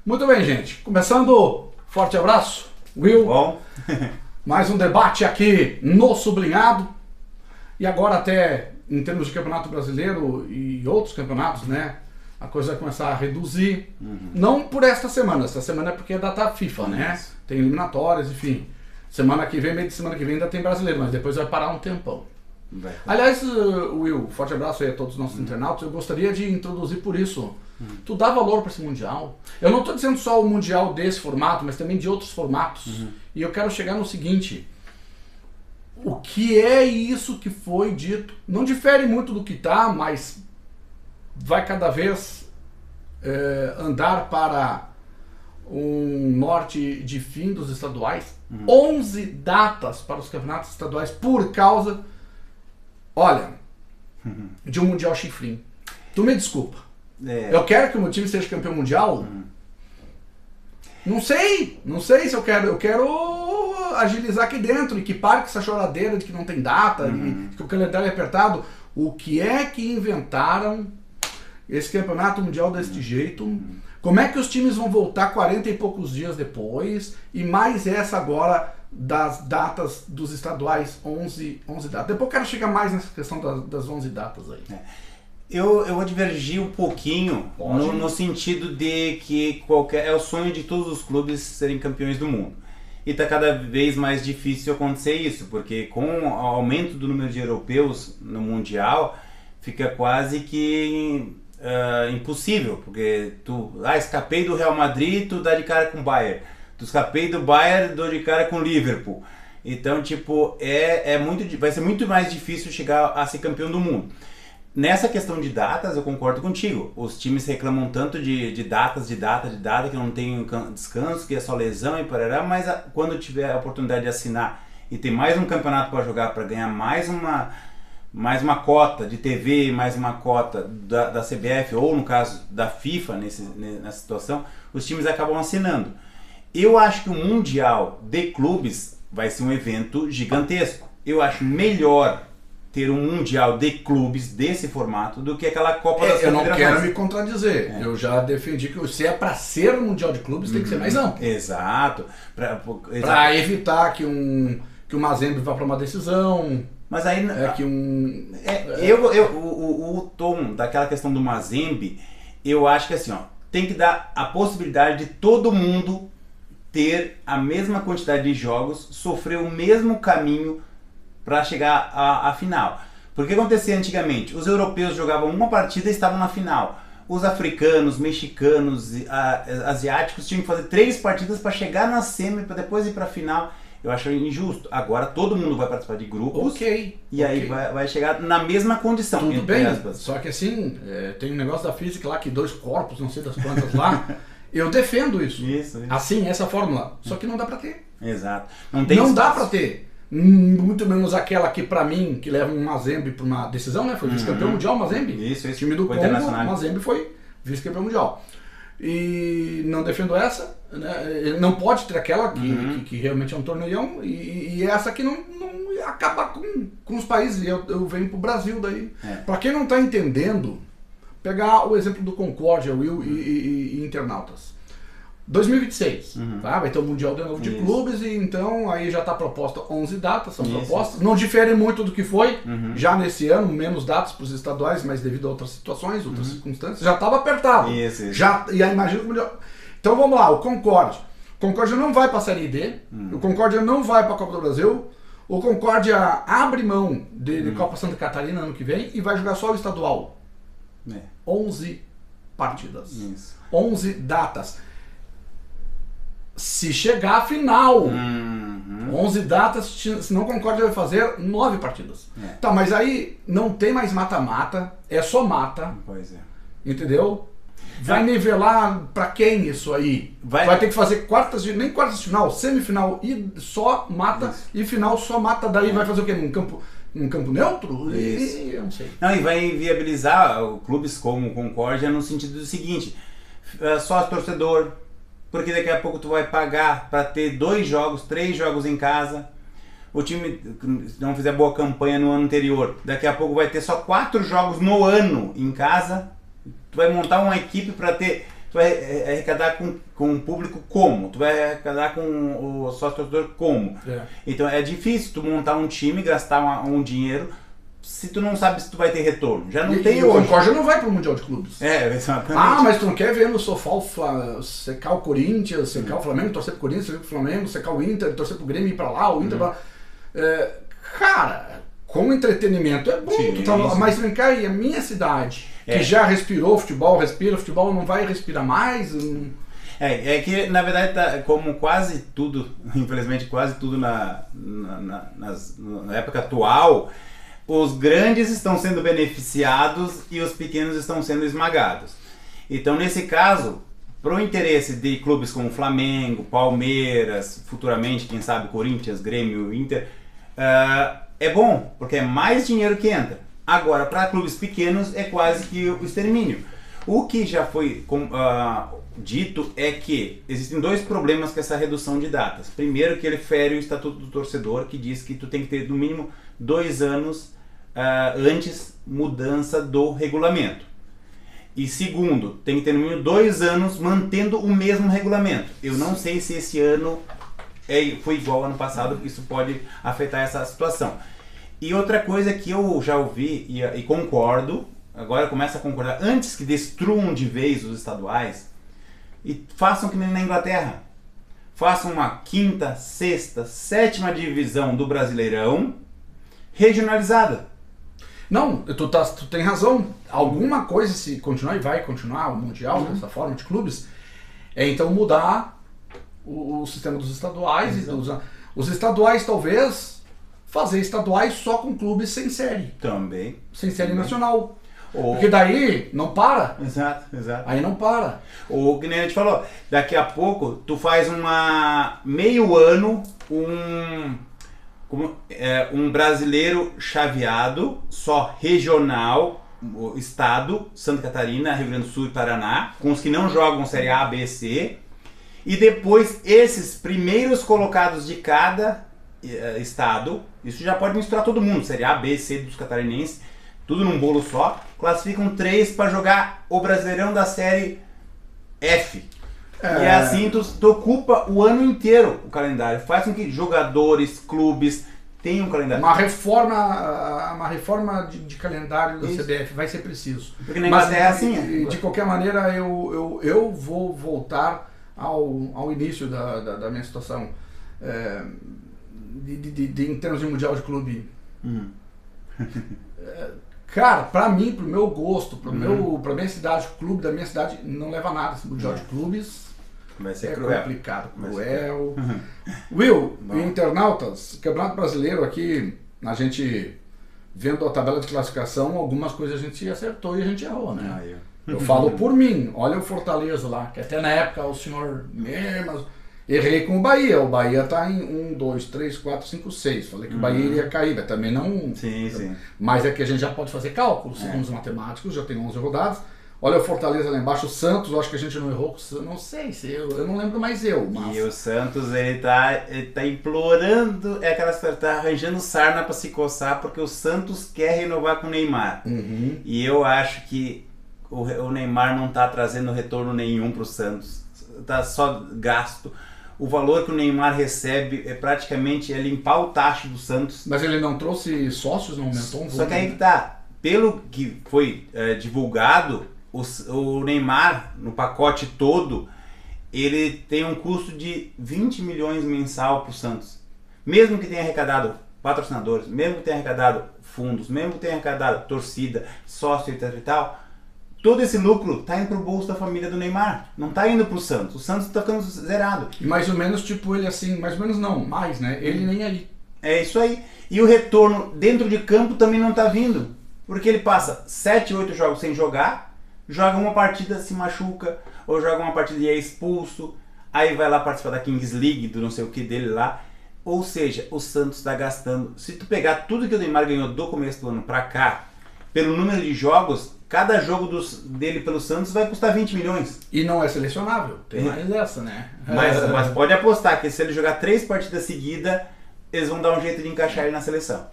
Muito bem, gente. Começando, forte abraço. Will, Bom. mais um debate aqui no Sublinhado. E agora até em termos de campeonato brasileiro e outros campeonatos, né? A coisa vai começar a reduzir. Não por esta semana é porque é data FIFA, né? Tem eliminatórias, enfim. Semana que vem, meio de semana que vem ainda tem brasileiro, mas depois vai parar um tempão. Aliás, Will, forte abraço aí a todos os nossos internautas. Eu gostaria de introduzir por isso. Tu dá valor para esse Mundial? Eu não estou dizendo só o Mundial desse formato, mas também de outros formatos. E eu quero chegar no seguinte. O que é isso que foi dito? Não difere muito do que está, mas vai cada vez andar para um norte de fim dos estaduais. 11 datas para os campeonatos estaduais por causa, olha, de um Mundial chifrinho. Tu me desculpa. Eu quero que o meu time seja campeão mundial? Não sei se eu quero. Eu quero agilizar aqui dentro e que pare com essa choradeira de que não tem data, de que o calendário é apertado. O que é que inventaram esse campeonato mundial deste jeito? Como é que os times vão voltar 40 e poucos dias depois? E mais essa agora das datas dos estaduais, 11 datas. Depois eu quero chegar mais nessa questão das 11 datas aí. Eu vou divergir um pouquinho no sentido de que é o sonho de todos os clubes serem campeões do mundo. E está cada vez mais difícil acontecer isso, porque com o aumento do número de europeus no Mundial, fica quase que impossível, porque tu escapei do Real Madrid, tu dá de cara com o Bayern. Tu escapei do Bayern, dou de cara com o Liverpool. Então, tipo, vai ser muito mais difícil chegar a ser campeão do mundo. Nessa questão de datas, eu concordo contigo. Os times reclamam tanto de datas, que não tem descanso, que é só lesão e parará, mas quando tiver a oportunidade de assinar e ter mais um campeonato para jogar, para ganhar mais uma cota de TV, mais uma cota da CBF, ou no caso da FIFA, nessa situação, os times acabam assinando. Eu acho que o Mundial de Clubes vai ser um evento gigantesco. Eu acho melhor ter um Mundial de Clubes desse formato do que aquela Copa das Confederações. Eu não quero me contradizer. Eu já defendi que se é para ser um Mundial de Clubes tem que ser mais amplo. Exato. Para evitar que o Mazembe vá para uma decisão. Mas aí o tom daquela questão do Mazembe, eu acho que assim, tem que dar a possibilidade de todo mundo ter a mesma quantidade de jogos, sofrer o mesmo caminho para chegar à final. Porque acontecia antigamente, os europeus jogavam uma partida e estavam na final. Os africanos, mexicanos, asiáticos tinham que fazer 3 partidas para chegar na semi, para depois ir para a final. Eu acho injusto. Agora todo mundo vai participar de grupos aí vai chegar na mesma condição. Tudo bem, só que assim, tem um negócio da física lá, que 2 corpos, não sei das quantas lá, eu defendo isso. Isso. Assim, essa fórmula. Só que não dá para ter. Exato. Não dá para ter. Muito menos aquela que pra mim, que leva um Mazembe para uma decisão, né? Foi vice-campeão mundial, Mazembe. Isso. O time do Congo, Mazembe foi vice-campeão mundial. E não defendo essa, né? Não pode ter aquela que realmente é um torneião e essa que não acaba com os países. Eu venho pro Brasil daí. Pra quem não tá entendendo, pegar o exemplo do Concórdia, Will e internautas. 2026, tá? Vai ter o Mundial de novo de clubes e então aí já está proposta 11 datas, são propostas. Não difere muito do que foi já nesse ano, menos datas para os estaduais, mas devido a outras situações, outras circunstâncias, já estava apertado. Já, e aí imagina o Mundial. Então vamos lá, o Concórdia. O Concórdia não vai para a Série D, o Concórdia não vai para a Copa do Brasil, o Concórdia abre mão de Copa Santa Catarina ano que vem e vai jogar só o estadual. 11 partidas, 11 datas. Se chegar à final, 11 datas, senão Concórdia vai fazer 9 partidas. Tá, mas aí não tem mais mata-mata, é só mata. Pois é. Entendeu? Vai nivelar pra quem isso aí? Vai ter que fazer nem quartas de final, semifinal e só mata, e final só mata, daí vai fazer o quê? Num campo neutro? Eu não sei. Não, e vai viabilizar clubes como o Concórdia no sentido do seguinte, sócio torcedor, porque daqui a pouco tu vai pagar para ter 2 jogos, 3 jogos em casa. O time, se não fizer boa campanha no ano anterior, daqui a pouco vai ter só 4 jogos no ano em casa. Tu vai montar uma equipe para ter Tu vai arrecadar com o público como? Tu vai arrecadar com o sócio-torcedor como? Então é difícil tu montar um time, gastar um dinheiro, se tu não sabe se tu vai ter retorno. Já não tem hoje. O Concórdia não vai pro Mundial de Clubes. Exatamente. Ah, mas tu não quer ver no sofá secar o Corinthians, secar o Flamengo, torcer pro Corinthians, secar pro Flamengo, secar o Inter, torcer pro Grêmio, ir pra lá, o Inter pra lá. Cara, como entretenimento é bom. Sim, mas vem cá aí, a minha cidade, que já respirou futebol, respira futebol, não vai respirar mais? É que, na verdade, como quase tudo, infelizmente quase tudo na época atual, os grandes estão sendo beneficiados e os pequenos estão sendo esmagados. Então, nesse caso, para o interesse de clubes como Flamengo, Palmeiras, futuramente, quem sabe, Corinthians, Grêmio, Inter, é bom, porque é mais dinheiro que entra. Agora, para clubes pequenos, é quase que o extermínio. O que já foi dito é que existem dois problemas com essa redução de datas. Primeiro, que ele fere o Estatuto do Torcedor, que diz que tu tem que ter no mínimo 2 anos antes mudança do regulamento. E segundo, tem que ter no mínimo 2 anos mantendo o mesmo regulamento. Eu não sei se esse ano foi igual ao ano passado, isso pode afetar essa situação. E outra coisa que eu já ouvi e concordo, agora começo a concordar, antes que destruam de vez os estaduais, e façam que nem na Inglaterra. Façam uma 5ª, 6ª, 7ª divisão do Brasileirão regionalizada. Não, tu tem razão. Alguma coisa, se continuar e vai continuar o Mundial dessa forma de clubes, então mudar o sistema dos estaduais. Os estaduais, talvez, fazer estaduais só com clubes sem série. Também. Sem série nacional. Porque daí não para. Exato. Aí não para. Ou que nem a gente falou, daqui a pouco tu faz meio ano um brasileiro chaveado, só regional, estado, Santa Catarina, Rio Grande do Sul e Paraná, com os que não jogam Série A, B, C, e depois esses primeiros colocados de cada estado, isso já pode misturar todo mundo, Série A, B, C dos catarinenses, tudo num bolo só, classificam 3 para jogar o Brasileirão da Série F. E assim tu ocupa o ano inteiro o calendário. Faz com que jogadores, clubes tenham um calendário. Uma reforma de calendário da CBF vai ser preciso. Porque na Inglaterra é assim. De qualquer maneira, eu vou voltar ao início da minha situação. Em termos de Mundial de Clube. Cara, pra mim, pro meu gosto, pra minha cidade, o clube da minha cidade, não leva nada esse Mundial de Clubes. Vai ser complicado, cruel. Will, internautas, Campeonato Brasileiro aqui, a gente vendo a tabela de classificação, algumas coisas a gente acertou e a gente errou, né? Eu falo por mim, olha o Fortaleza lá, que até na época o senhor mesmo... Errei com o Bahia tá em 1, 2, 3, 4, 5, 6. Falei que o Bahia iria cair, mas também não... Sim. Mas é que a gente já pode fazer cálculos, segundo os matemáticos, já tem 11 rodadas. Olha o Fortaleza lá embaixo, o Santos, eu acho que a gente não errou, não sei, eu não lembro mais mas... E o Santos, ele tá implorando, aquela história, tá arranjando sarna pra se coçar, porque o Santos quer renovar com o Neymar. E eu acho que o Neymar não tá trazendo retorno nenhum pro Santos, tá só gasto. O valor que o Neymar recebe é praticamente limpar o tacho do Santos. Mas ele não trouxe sócios, não aumentou um volume? Só que aí que tá, pelo que foi divulgado, o Neymar, no pacote todo, ele tem um custo de 20 milhões mensal para o Santos. Mesmo que tenha arrecadado patrocinadores, mesmo que tenha arrecadado fundos, mesmo que tenha arrecadado torcida, sócio e tal, todo esse lucro está indo para o bolso da família do Neymar, não está indo para o Santos. O Santos está ficando zerado. E mais ou menos, tipo, ele assim, mais ou menos não, mais, né? Ele nem aí. É isso aí. E o retorno dentro de campo também não está vindo. Porque ele passa 7, 8 jogos sem jogar, joga uma partida, se machuca, ou joga uma partida e é expulso, aí vai lá participar da Kings League, do não sei o que dele lá. Ou seja, o Santos está gastando. Se tu pegar tudo que o Neymar ganhou do começo do ano para cá, pelo número de jogos, cada jogo dele pelo Santos vai custar 20 milhões. E não é selecionável, tem mais essa, né? Mas pode apostar que se ele jogar 3 partidas seguidas, eles vão dar um jeito de encaixar ele na seleção.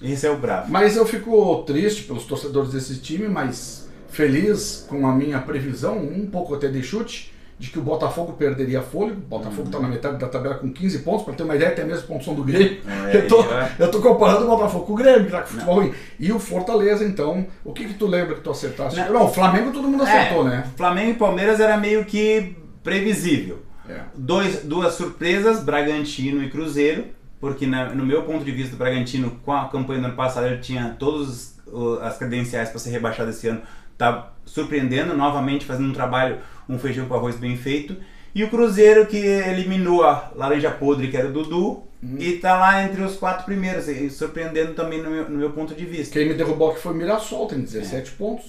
Esse é o bravo. Mas eu fico triste pelos torcedores desse time, mas feliz com a minha previsão, um pouco até de chute, de que o Botafogo perderia fôlego. O Botafogo está na metade da tabela com 15 pontos, para ter uma ideia, tem a mesma pontuação do Grêmio. Eu tô comparando o Botafogo com o Grêmio, que tá com futebol ruim. E o Fortaleza, então, o que tu lembra que tu acertaste? Não, o Flamengo todo mundo acertou, né? Flamengo e Palmeiras era meio que previsível. Duas surpresas, Bragantino e Cruzeiro, porque no meu ponto de vista, o Bragantino, com a campanha do ano passado, ele tinha todas as credenciais para ser rebaixado esse ano, tá surpreendendo, novamente fazendo um trabalho, um feijão com arroz bem feito. E o Cruzeiro, que eliminou a laranja podre, que era o Dudu, e tá lá entre os 4 primeiros, e surpreendendo também no meu ponto de vista. Quem me derrubou aqui foi o Mirassol, tem 17 pontos.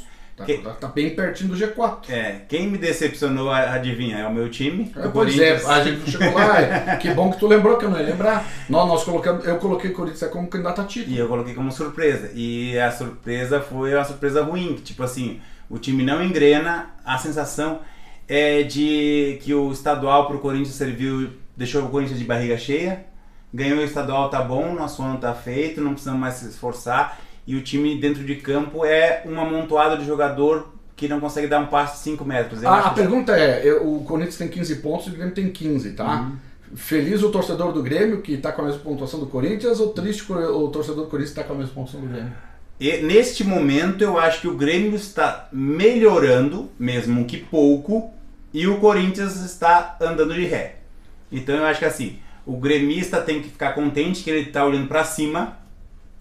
Tá bem pertinho do G4. Quem me decepcionou, adivinha, é o meu time. Pois é, a gente chegou lá. Que bom que tu lembrou, que eu não ia lembrar. Eu coloquei o Corinthians como candidato a título. E eu coloquei como surpresa. E a surpresa foi uma surpresa ruim. Tipo assim, o time não engrena. A sensação é de que o estadual pro Corinthians serviu, deixou o Corinthians de barriga cheia. Ganhou o estadual, tá bom, nosso ano tá feito, não precisamos mais se esforçar. E o time dentro de campo é um amontoado de jogador que não consegue dar um passe de 5 metros. A pergunta é, o Corinthians tem 15 pontos e o Grêmio tem 15, tá? Feliz o torcedor do Grêmio, que está com a mesma pontuação do Corinthians, ou triste o torcedor do Corinthians que está com a mesma pontuação do Grêmio? E, neste momento, eu acho que o Grêmio está melhorando, mesmo que pouco, e o Corinthians está andando de ré. Então eu acho que assim, o gremista tem que ficar contente que ele está olhando para cima,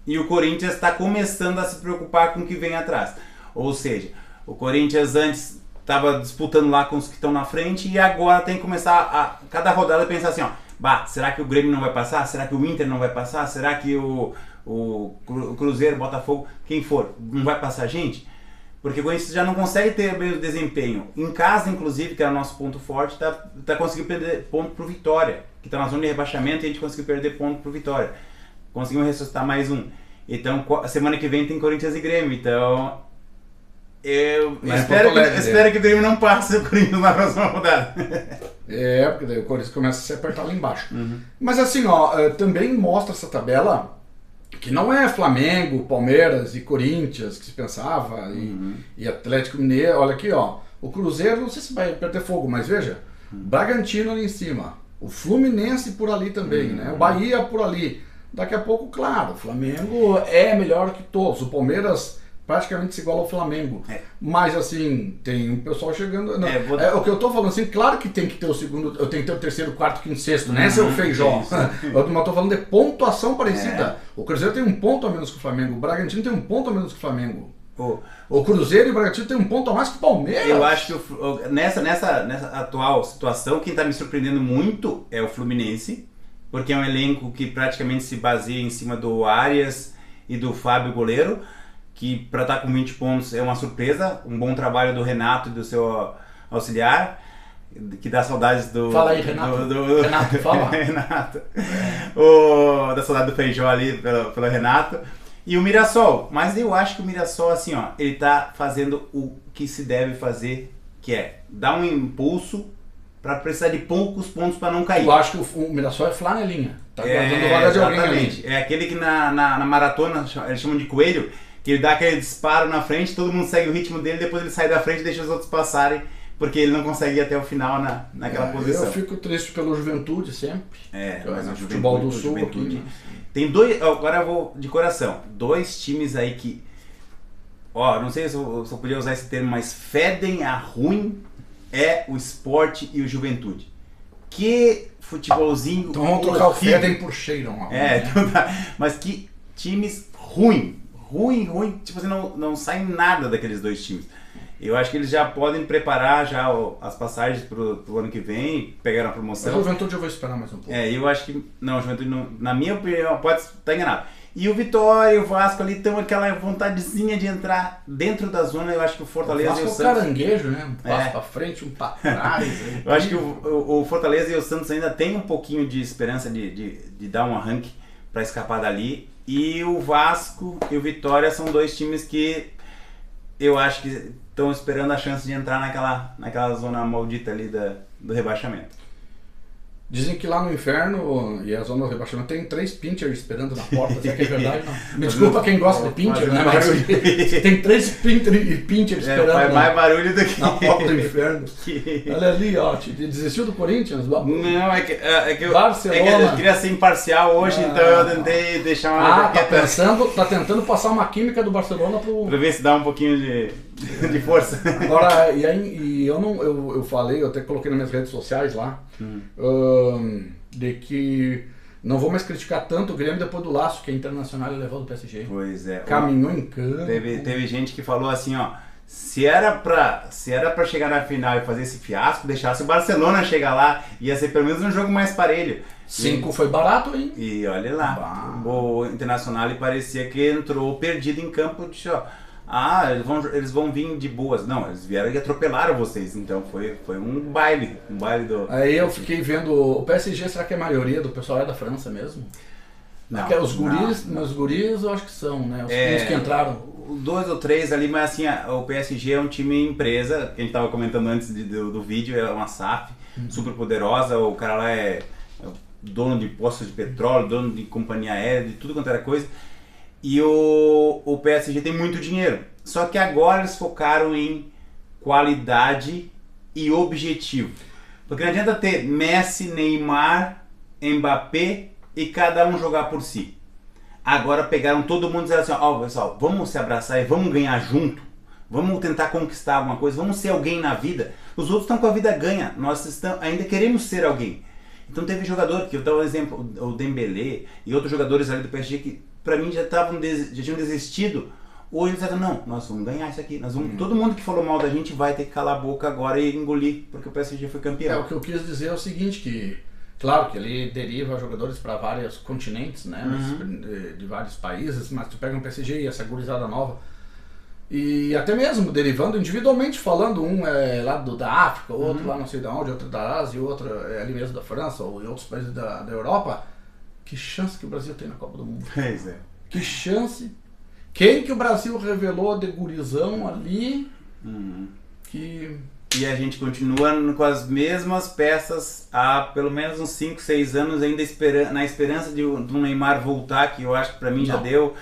e o Corinthians está começando a se preocupar com o que vem atrás. Ou seja, o Corinthians antes estava disputando lá com os que estão na frente e agora tem que começar a cada rodada pensar assim, será que o Grêmio não vai passar? Será que o Inter não vai passar? Será que o Cruzeiro, Botafogo, quem for, não vai passar a gente? Porque o Corinthians já não consegue ter o mesmo desempenho. Em casa, inclusive, que era o nosso ponto forte, tá conseguindo perder ponto pro Vitória, que está na zona de rebaixamento, e a gente conseguiu perder ponto pro Vitória. Conseguimos ressuscitar mais um. Então, a semana que vem tem Corinthians e Grêmio. Então, eu espero que o Grêmio não passe o Corinthians na próxima rodada. Porque daí o Corinthians começa a se apertar lá embaixo. Mas assim, também mostra essa tabela que não é Flamengo, Palmeiras e Corinthians que se pensava, e Atlético Mineiro. Olha aqui, o Cruzeiro, não sei se vai perder fogo, mas veja, Bragantino ali em cima, o Fluminense por ali também, né? O Bahia por ali. Daqui a pouco, claro, o Flamengo é melhor que todos. O Palmeiras praticamente se iguala ao Flamengo. Mas assim, tem um pessoal chegando. O que eu tô falando assim, claro que tem que ter o segundo, eu tenho que ter o terceiro, quarto, quinto, sexto, né? Seu Feijó. Eu tô falando de pontuação parecida. O Cruzeiro tem 1 ponto a menos que o Flamengo, o Bragantino tem 1 ponto a menos que o Flamengo. O Cruzeiro e o Bragantino tem 1 ponto a mais que o Palmeiras. Eu acho que nessa atual situação, quem tá me surpreendendo muito é o Fluminense. Porque é um elenco que praticamente se baseia em cima do Arias e do Fábio goleiro, que para estar com 20 pontos é uma surpresa, um bom trabalho do Renato e do seu auxiliar, que dá saudades do... Fala aí, Renato. Renato, fala. Renato. Da saudade do Feijó ali pelo Renato. E o Mirassol, mas eu acho que o Mirassol, assim, ele tá fazendo o que se deve fazer, que é dar um impulso para precisar de poucos pontos para não cair. Eu acho que o Mirassol é flanelinha. Tá guardando vaga de alguém ali. É aquele que na maratona eles chamam de coelho, que ele dá aquele disparo na frente, todo mundo segue o ritmo dele, depois ele sai da frente e deixa os outros passarem, porque ele não consegue ir até o final naquela posição. Eu fico triste pelo Juventude sempre. Mas o futebol do Sul aqui. Tem 2, agora eu vou de coração, 2 times aí que, não sei se eu podia usar esse termo, mas fedem a ruim. É o Sport e o Juventude. Que futebolzinho. Então vamos trocar o Fedem por cheiro. Mas que times ruim. Tipo assim, não sai nada daqueles 2 times. Eu acho que eles já podem preparar já as passagens pro ano que vem, pegaram a promoção. O Juventude eu vou esperar mais um pouco. Eu acho que. Não, o Juventude, não, na minha opinião, pode estar enganado. E o Vitória e o Vasco ali estão aquela vontadezinha de entrar dentro da zona. Eu acho que o Fortaleza e o Santos... caranguejo, né? Um passo pra frente, um pra trás. Eu acho que o Fortaleza e o Santos ainda tem um pouquinho de esperança de dar um arranque para escapar dali. E o Vasco e o Vitória são 2 times que eu acho que estão esperando a chance de entrar naquela zona maldita ali do rebaixamento. Dizem que lá no inferno e a zona do rebaixamento tem 3 pinchers esperando na porta. Será que é verdade? Não. Me desculpa quem gosta de pincher, né? Mas tem 3 pinchers esperando faz mais barulho do que... na porta do inferno. Olha ali, ó. Desistiu do Corinthians? Não, é que Barcelona. eu queria ser imparcial hoje, então eu tentei deixar uma... tá tentando passar uma química do Barcelona pra ver se dá um pouquinho de força. Agora, eu falei, eu até coloquei nas minhas redes sociais lá, de que não vou mais criticar tanto o Grêmio depois do laço que a Internacional levou do PSG. Pois é. Caminhou em campo. Teve gente que falou assim, ó, se era pra chegar na final e fazer esse fiasco, deixasse o Barcelona chegar lá, ia ser pelo menos um jogo mais parelho. 5 foi barato, hein? E olha lá, o Internacional parecia que entrou perdido em campo, disse, ó, eles vão vir de boas. Não, eles vieram e atropelaram vocês. Então foi um baile do... Aí eu fiquei vendo, o PSG, será que a maioria do pessoal é da França mesmo? Não, porque os guris eu acho que são, né? Os que entraram. 2 ou 3 ali, mas assim, o PSG é um time empresa, que a gente tava comentando antes do vídeo, é uma SAF, super poderosa, o cara lá é dono de postos de petróleo, dono de companhia aérea, de tudo quanto era coisa. E o PSG tem muito dinheiro. Só que agora eles focaram em qualidade e objetivo. Porque não adianta ter Messi, Neymar, Mbappé e cada um jogar por si. Agora pegaram todo mundo e disseram assim, ó, pessoal, vamos se abraçar e vamos ganhar junto. Vamos tentar conquistar alguma coisa, vamos ser alguém na vida. Os outros estão com a vida ganha, nós ainda queremos ser alguém. Então teve jogador, que eu dou um exemplo, o Dembélé e outros jogadores ali do PSG que pra mim já tinham desistido. Hoje eles disseram, não, nós vamos ganhar isso aqui. Todo mundo que falou mal da gente vai ter que calar a boca agora e engolir, porque o PSG foi campeão. O que eu quis dizer é o seguinte, que claro que ele deriva jogadores para vários continentes, né, de vários países, mas tu pega um PSG e essa gurizada nova, e até mesmo derivando individualmente falando, um é lá da África, outro lá não sei de onde, outro da Ásia, outro é ali mesmo da França ou em outros países da Europa. Que chance que o Brasil tem na Copa do Mundo. Pois é. Que chance. Quem que o Brasil revelou de gurizão ali que... E a gente continua com as mesmas peças há pelo menos uns 5, 6 anos ainda na esperança de um Neymar voltar, que eu acho que pra mim já deu.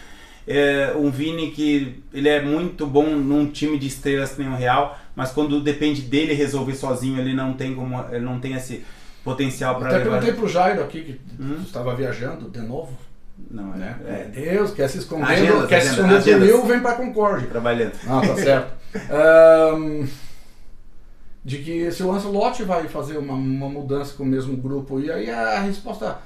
Um Vini que ele é muito bom num time de estrelas que nem o Real, mas quando depende dele resolver sozinho, ele não tem esse potencial para levar. Até perguntei pro Jairo aqui, que estava viajando de novo. Não, né? Deus, quer se esconder do Rio, vem pra Concórdia. Trabalhando. Ah, tá certo. De que se o Ancelotti vai fazer uma mudança com o mesmo grupo, e aí a resposta...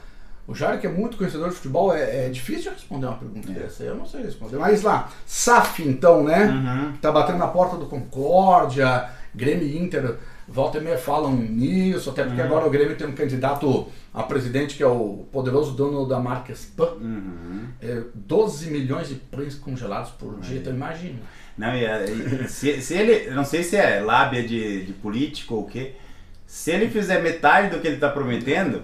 O Jairo, que é muito conhecedor de futebol, é difícil responder uma pergunta dessa. Eu não sei responder. Mas lá, SAF então, né? Que tá batendo na porta do Concórdia, Grêmio e Inter, volta e meia falam nisso, até porque agora o Grêmio tem um candidato a presidente que é o poderoso dono da marca Spam. 12 milhões de pães congelados por dia, então imagina. Não, se ele, não sei se é lábia de político ou o quê, se ele fizer metade do que ele está prometendo,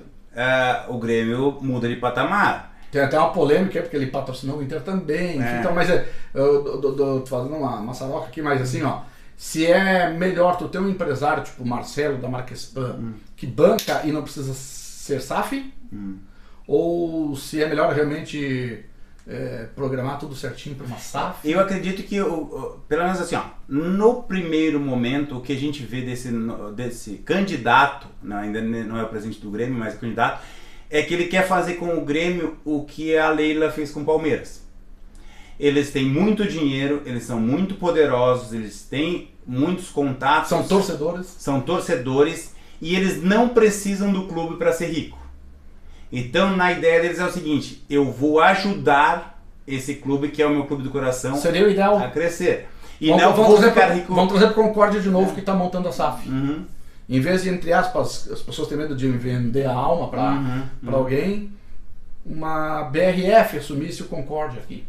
o Grêmio muda de patamar. Tem até uma polêmica, porque ele patrocinou o Inter também. Então, mas eu tô fazendo uma maçaroca aqui, mas assim, ó, se é melhor tu ter um empresário tipo o Marcelo da marca Spam, que banca e não precisa ser SAF, ou se é melhor realmente programar tudo certinho para uma SAF? Eu acredito que, pelo menos assim, ó, no primeiro momento, o que a gente vê desse candidato, ainda não é o presidente do Grêmio, mas o candidato, é que ele quer fazer com o Grêmio o que a Leila fez com o Palmeiras. Eles têm muito dinheiro, eles são muito poderosos, eles têm muitos contatos. São torcedores. São torcedores e eles não precisam do clube para ser rico. Então, na ideia deles é o seguinte, eu vou ajudar esse clube, que é o meu clube do coração, seria o ideal, a crescer. E vamos trazer para Concórdia de novo, que está montando a SAF. Em vez de, entre aspas, as pessoas têm medo de vender a alma para alguém, uma BRF assumisse o Concórdia aqui.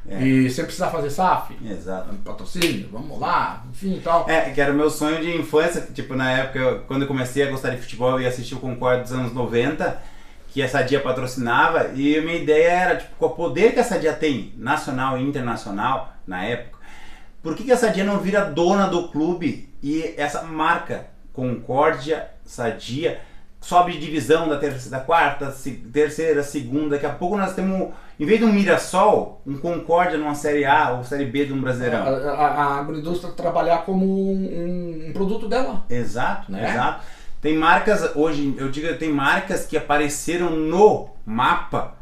E sem precisar fazer SAF. Exato. Patrocínio, vamos lá, enfim e tal. Que era o meu sonho de infância, tipo, na época, quando eu comecei a gostar de futebol, eu ia assistir o Concórdia dos anos 90, que a Sadia patrocinava, e a minha ideia era, tipo, com o poder que a Sadia tem, nacional e internacional, na época, por que a Sadia não vira dona do clube e essa marca Concórdia, Sadia, sobe de divisão da quarta, terceira, segunda. Daqui a pouco nós temos, em vez de um Mirassol, um Concórdia numa Série A ou Série B de um Brasileirão. A agroindústria trabalhar como um produto dela. Exato, né? Exato. Tem marcas, hoje eu digo, tem marcas que apareceram no mapa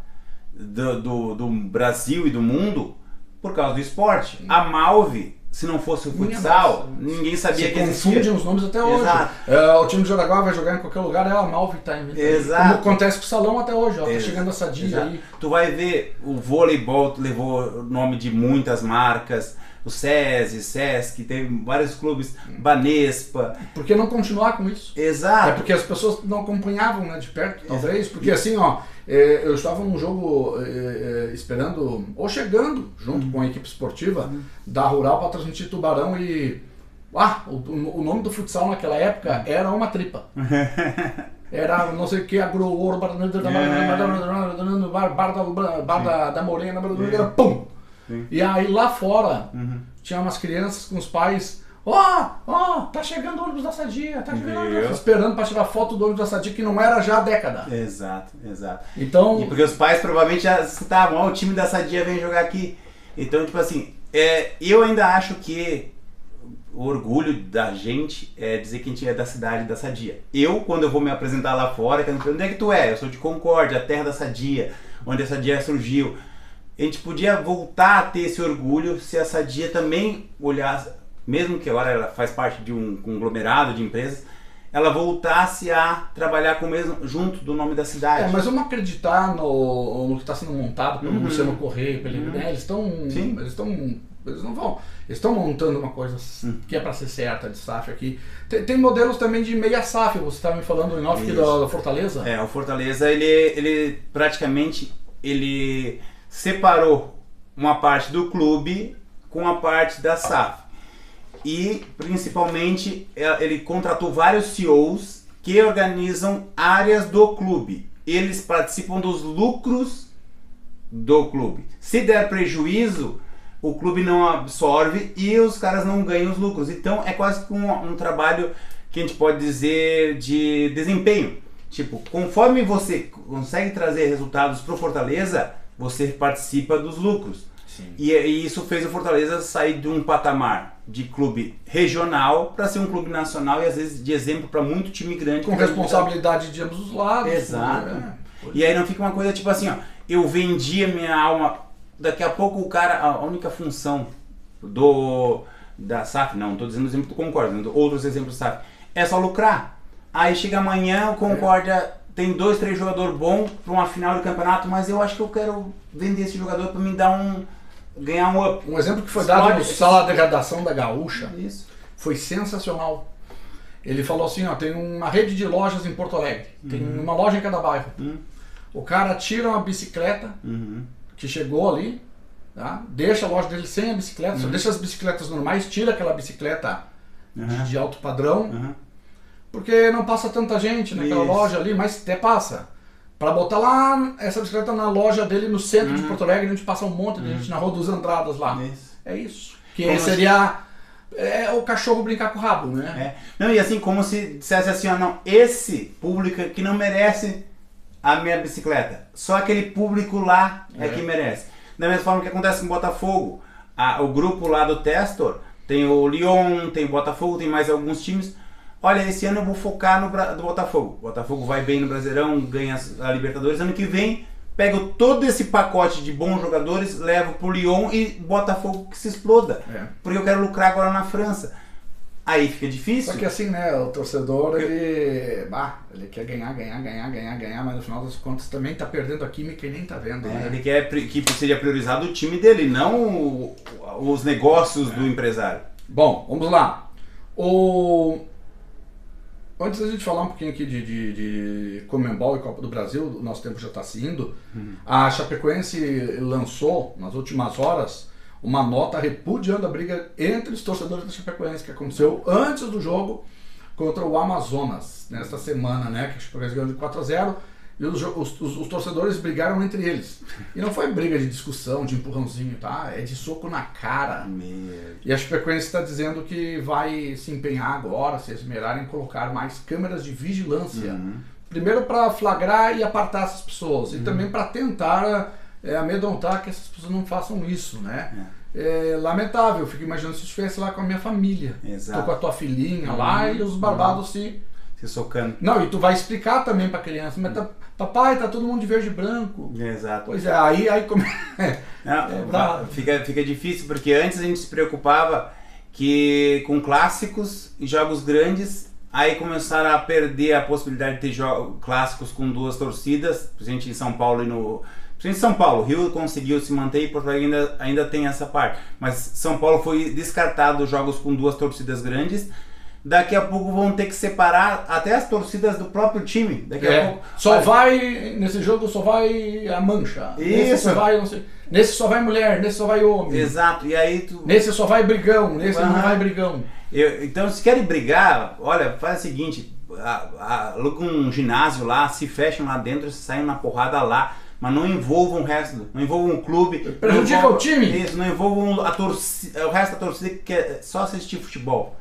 do Brasil e do mundo por causa do esporte. A Malve, se não fosse o futsal, ninguém sabia que existia. Confundem os nomes até hoje. Exato. O time de Jaraguá vai jogar em qualquer lugar, é a Malve que tá em. Exato. Como acontece com o Salão até hoje, ó, tá chegando a Sadia aí. Tu vai ver, o voleibol levou o nome de muitas marcas, o SESI, SESC, tem vários clubes, Banespa. Por que não continuar com isso? Exato. É porque as pessoas não acompanhavam, né, de perto, talvez. Porque assim, ó, eu estava num jogo esperando, ou chegando, junto com a equipe esportiva da Rural para transmitir Tubarão e... o nome do futsal naquela época era uma tripa. Era não sei o que, Agroor, Bar da Morena, pum! E aí lá fora tinha umas crianças com os pais, tá chegando o ônibus da Sadia, tá chegando, esperando para tirar foto do ônibus da Sadia, que não era já há década. Exato. Então, e porque os pais provavelmente já estavam, o time da Sadia vem jogar aqui. Então, tipo assim, eu ainda acho que o orgulho da gente é dizer que a gente é da cidade da Sadia. Quando eu vou me apresentar lá fora, onde é que tu é? Eu sou de Concórdia, a terra da Sadia, onde a Sadia surgiu. A gente podia voltar a ter esse orgulho se a Sadia também olhasse, mesmo que agora ela faz parte de um conglomerado de empresas, ela voltasse a trabalhar com o mesmo, junto do nome da cidade. Mas vamos acreditar no que está sendo montado pelo Luciano Correia, né? Eles estão montando uma coisa que é para ser certa de SAF aqui. Tem modelos também de meia SAF, você estava me falando em off aqui da Fortaleza? O Fortaleza, ele praticamente separou uma parte do clube com a parte da SAF. E, principalmente, ele contratou vários CEOs que organizam áreas do clube. Eles participam dos lucros do clube. Se der prejuízo, o clube não absorve e os caras não ganham os lucros. Então, é quase que um trabalho que a gente pode dizer de desempenho. Tipo, conforme você consegue trazer resultados para o Fortaleza, você participa dos lucros. E isso fez o Fortaleza sair de um patamar de clube regional para ser um clube nacional e às vezes de exemplo para muito time grande. Com responsabilidade de ambos os lados. Exato. E aí não fica uma coisa tipo assim, eu vendi a minha alma, daqui a pouco o cara, a única função da SAF, não estou dizendo o exemplo do Concórdia, outros exemplos da SAF, é só lucrar. Aí chega amanhã, o Concórdia tem 2, 3 jogadores bons para uma final de campeonato, mas eu acho que eu quero vender esse jogador para me ganhar um up. Um exemplo que foi dado no sala de redação da Gaúcha, foi sensacional. Ele falou assim, tem uma rede de lojas em Porto Alegre, tem uma loja em cada bairro. O cara tira uma bicicleta que chegou ali, tá? Deixa a loja dele sem a bicicleta, só deixa as bicicletas normais, tira aquela bicicleta de alto padrão, porque não passa tanta gente naquela loja ali, mas até passa. Para botar lá essa bicicleta na loja dele no centro de Porto Alegre, a gente passa um monte de gente na Rua dos Andradas lá. É isso. Que seria o cachorro brincar com o rabo, né? Não, e assim, como se dissesse assim, esse público que não merece a minha bicicleta. Só aquele público lá que merece. Da mesma forma que acontece com o Botafogo. O grupo lá do Testor, tem o Lyon, tem o Botafogo, tem mais alguns times. Olha, esse ano eu vou focar no Botafogo. O Botafogo vai bem no Brasileirão, ganha a Libertadores. Ano que vem, pego todo esse pacote de bons jogadores, levo pro Lyon e Botafogo que se exploda. Porque eu quero lucrar agora na França. Aí fica difícil. Só que assim, né, o torcedor, ele quer ganhar, mas no final das contas também tá perdendo a química e nem tá vendo. Né? Ele quer que seja priorizado o time dele, não os negócios do empresário. Bom, vamos lá. Antes da gente falar um pouquinho aqui de Conmebol e Copa do Brasil, o nosso tempo já está se indo, a Chapecoense lançou, nas últimas horas, uma nota repudiando a briga entre os torcedores da Chapecoense, que aconteceu antes do jogo contra o Amazonas, nesta semana, né, que a Chapecoense ganhou de 4-0, e os torcedores brigaram entre eles. E não foi briga de discussão, de empurrãozinho, tá? É de soco na cara. E a Chapecoense está dizendo que vai se empenhar agora, se esmerar em colocar mais câmeras de vigilância primeiro para flagrar e apartar essas pessoas, e também para tentar amedrontar que essas pessoas não façam isso, né? É lamentável, eu fico imaginando se isso estivesse lá com a minha família. Exato. Tô com a tua filhinha lá e os barbados se socando. Não, e tu vai explicar também pra criança, mas papai, tá todo mundo de verde e branco. Exato. Pois é, aí fica difícil, porque antes a gente se preocupava que com clássicos e jogos grandes, aí começaram a perder a possibilidade de ter clássicos com 2 torcidas, a gente em São Paulo e no... Em São Paulo, Rio conseguiu se manter e Porto Alegre ainda tem essa parte, mas São Paulo foi descartado jogos com 2 torcidas grandes. Daqui a pouco vão ter que separar até as torcidas do próprio time. Daqui a pouco. Nesse jogo só vai a mancha. Isso. Nesse só vai mulher, nesse só vai homem. Exato. E aí nesse só vai brigão, nesse não vai brigão. Então, se querem brigar, olha, faz o seguinte, aluga um ginásio lá, se fecham lá dentro, saem na porrada lá. Mas não envolvam o resto, não envolvam o clube. Prejudica o time. Isso, não envolvam o resto da torcida que quer só assistir futebol.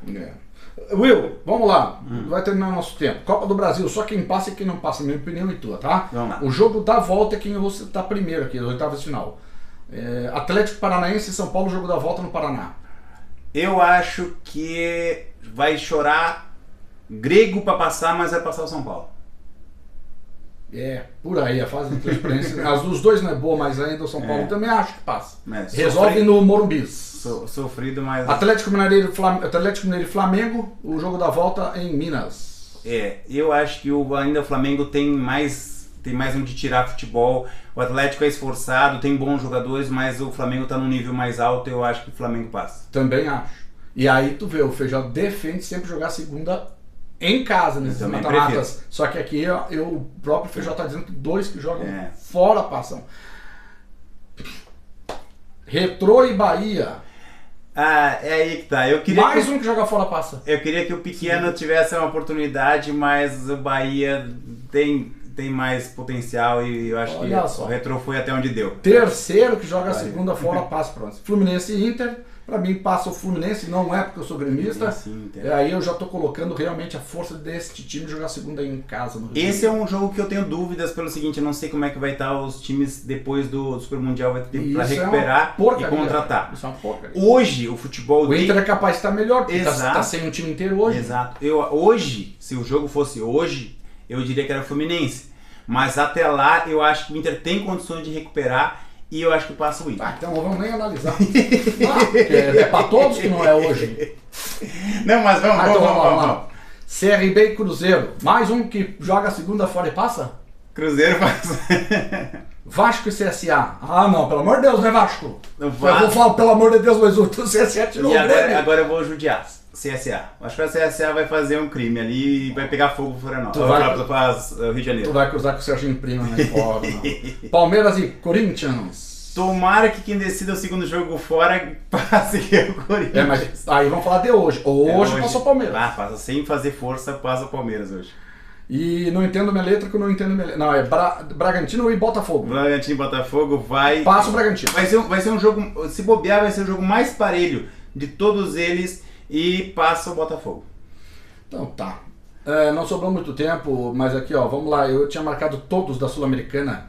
Will, vamos lá, vai terminar o nosso tempo. Copa do Brasil, só quem passa e quem não passa, minha opinião e tua, tá? Vamos lá. O jogo da volta é quem eu vou citar primeiro aqui, as oitavas de final. Atlético Paranaense e São Paulo, jogo da volta no Paraná. Eu acho que vai chorar grego para passar, mas vai passar o São Paulo. Por aí, a fase de transparência. As dos dois não é boa, mas ainda o São Paulo também acho que passa. Resolve no Morumbi. Sofrido, mas... Atlético Mineiro e Flamengo, o jogo da volta em Minas. Eu acho que ainda o Flamengo tem mais onde tirar futebol. O Atlético é esforçado, tem bons jogadores, mas o Flamengo está num nível mais alto, eu acho que o Flamengo passa. Também acho. E aí tu vê, o Feijão defende sempre jogar segunda em casa nesses mata-matas. Só que aqui o próprio Feijão está dizendo que 2 que jogam fora passam. Retrô e Bahia. É aí que tá. Mais um que joga fora passa. Eu queria que o pequeno tivesse uma oportunidade, mas o Bahia tem mais potencial e eu acho que o Retrô foi até onde deu. Terceiro que joga a segunda fora passa. Pronto. Fluminense e Inter. Pra mim passa o Fluminense, não é porque eu sou gremista. Aí eu já tô colocando realmente a força deste time jogar segunda em casa. No Rio. Esse é um jogo que eu tenho dúvidas pelo seguinte, eu não sei como é que vai estar os times depois do Super Mundial, vai ter tempo pra recuperar e contratar. Isso é uma porcaria. Hoje o futebol... O Inter é capaz de estar melhor, porque tá sem um time inteiro hoje. Exato. Hoje, se o jogo fosse hoje, eu diria que era o Fluminense. Mas até lá eu acho que o Inter tem condições de recuperar. E eu acho que passa o Inter. Então não vamos nem analisar. É pra todos que não é hoje. Não, mas vamos. CRB e Cruzeiro. Mais um que joga a segunda fora e passa? Cruzeiro passa. Vasco e CSA. Ah, não, pelo amor de Deus, né, Vasco? Eu vou falar, pelo amor de Deus, mas o CSA tirou o agora eu vou judiar. CSA. Acho que a CSA vai fazer um crime ali e vai pegar fogo para o Rio de Janeiro. Tu vai cruzar com o Serginho Prima, né? Palmeiras e Corinthians. Tomara que quem decida o segundo jogo fora passe o Corinthians. Mas aí vamos falar de hoje. Hoje passa o Palmeiras. Passa sem fazer força, passa o Palmeiras hoje. E não entendo minha letra que eu não entendo minha letra. Não, é Bragantino e Botafogo. Bragantino e Botafogo vai... Passa o Bragantino. Vai ser um jogo, se bobear, vai ser o jogo mais parelho de todos eles. E passa o Botafogo. Então tá. Não sobrou muito tempo, mas aqui ó, vamos lá. Eu tinha marcado todos da Sul-Americana.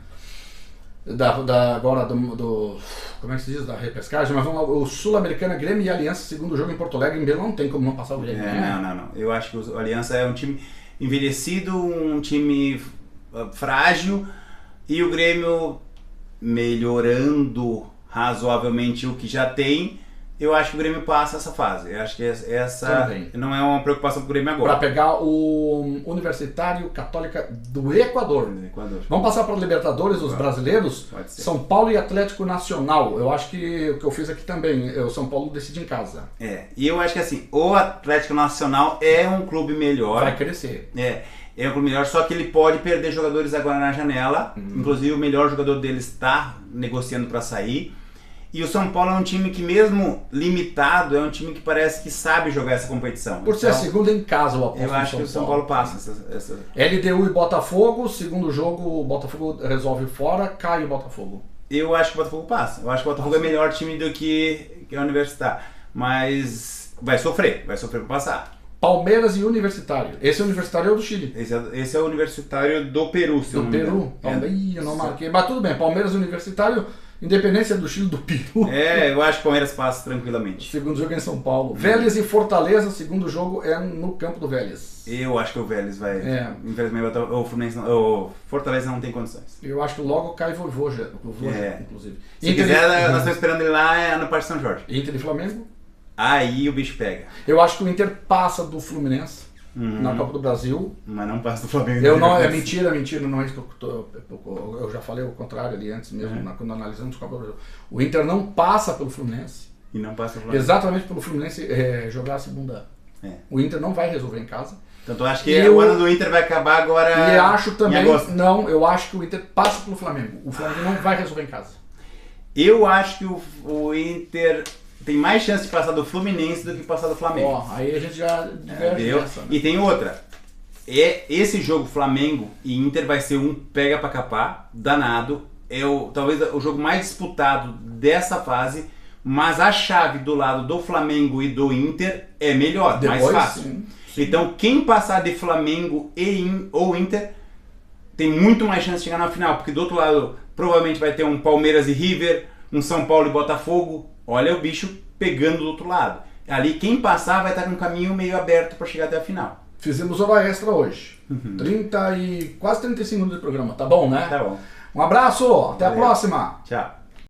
Agora do. Como é que se diz? Da repescagem, mas vamos lá. O Sul-Americana, Grêmio e Aliança, segundo jogo em Porto Alegre. Em Belo não tem como não passar o Grêmio. Não. Eu acho que o Aliança é um time envelhecido, um time frágil. E o Grêmio melhorando razoavelmente o que já tem. Eu acho que o Grêmio passa essa fase. Eu acho que essa não é uma preocupação pro Grêmio agora. Para pegar o Universitário Católica do Equador. Vamos passar para o Libertadores, os brasileiros. São Paulo e Atlético Nacional. Eu acho que o que eu fiz aqui também, o São Paulo decide em casa. E eu acho que assim, o Atlético Nacional é um clube melhor. Vai crescer. É um clube melhor, só que ele pode perder jogadores agora na janela. Inclusive o melhor jogador deles está negociando para sair. E o São Paulo é um time que, mesmo limitado, é um time que parece que sabe jogar essa competição. Por ser a segunda em casa, eu aposto. Eu acho que o São Paulo passa. LDU e Botafogo, segundo jogo, o Botafogo resolve fora, cai o Botafogo. Eu acho que o Botafogo passa. Eu acho que o Botafogo é melhor time do que a Universitário. Mas vai sofrer para passar. Palmeiras e Universitário. Esse é o Universitário é o do Chile. Esse é o Universitário do Peru, se eu Do não me Peru? engano. Ih, eu não marquei. Mas tudo bem, Palmeiras e Universitário, Independência do Chile do Peru. Eu acho que o Palmeiras passa tranquilamente. Segundo jogo é em São Paulo. Vélez e Fortaleza, segundo jogo é no campo do Vélez. Eu acho que o Vélez vai. Infelizmente, o Fluminense o Fortaleza não tem condições. Eu acho que logo cai Voivoda, inclusive. Se Inter quiser, nós estamos esperando ele lá no Parque São Jorge. Inter e Flamengo? Aí o bicho pega. Eu acho que o Inter passa do Fluminense na Copa do Brasil. Mas não passa do Flamengo. É mentira, não é isso que eu já falei o contrário ali antes mesmo, quando analisamos o Copa do Brasil. O Inter não passa pelo Fluminense. E não passa do Flamengo. Exatamente pelo Fluminense jogar a segunda. O Inter não vai resolver em casa. Então tu acha que o ano do Inter vai acabar agora e acho também, em agosto? Não, eu acho que o Inter passa pelo Flamengo. O Flamengo não vai resolver em casa. Eu acho que o Inter tem mais chance de passar do Fluminense do que passar do Flamengo. Aí a gente já diverge nessa, né? E tem outra. Esse jogo Flamengo e Inter vai ser um pega pra capar, danado. Talvez o jogo mais disputado dessa fase, mas a chave do lado do Flamengo e do Inter é melhor, mais fácil. Sim. Então quem passar de Flamengo ou Inter tem muito mais chance de chegar na final, porque do outro lado provavelmente vai ter um Palmeiras e River, um São Paulo e Botafogo. Olha o bicho pegando do outro lado. Ali quem passar vai estar com um caminho meio aberto para chegar até a final. Fizemos hora extra hoje. 30 e quase 35 minutos de programa. Tá bom, né? Tá bom. Um abraço, até a próxima. Tchau.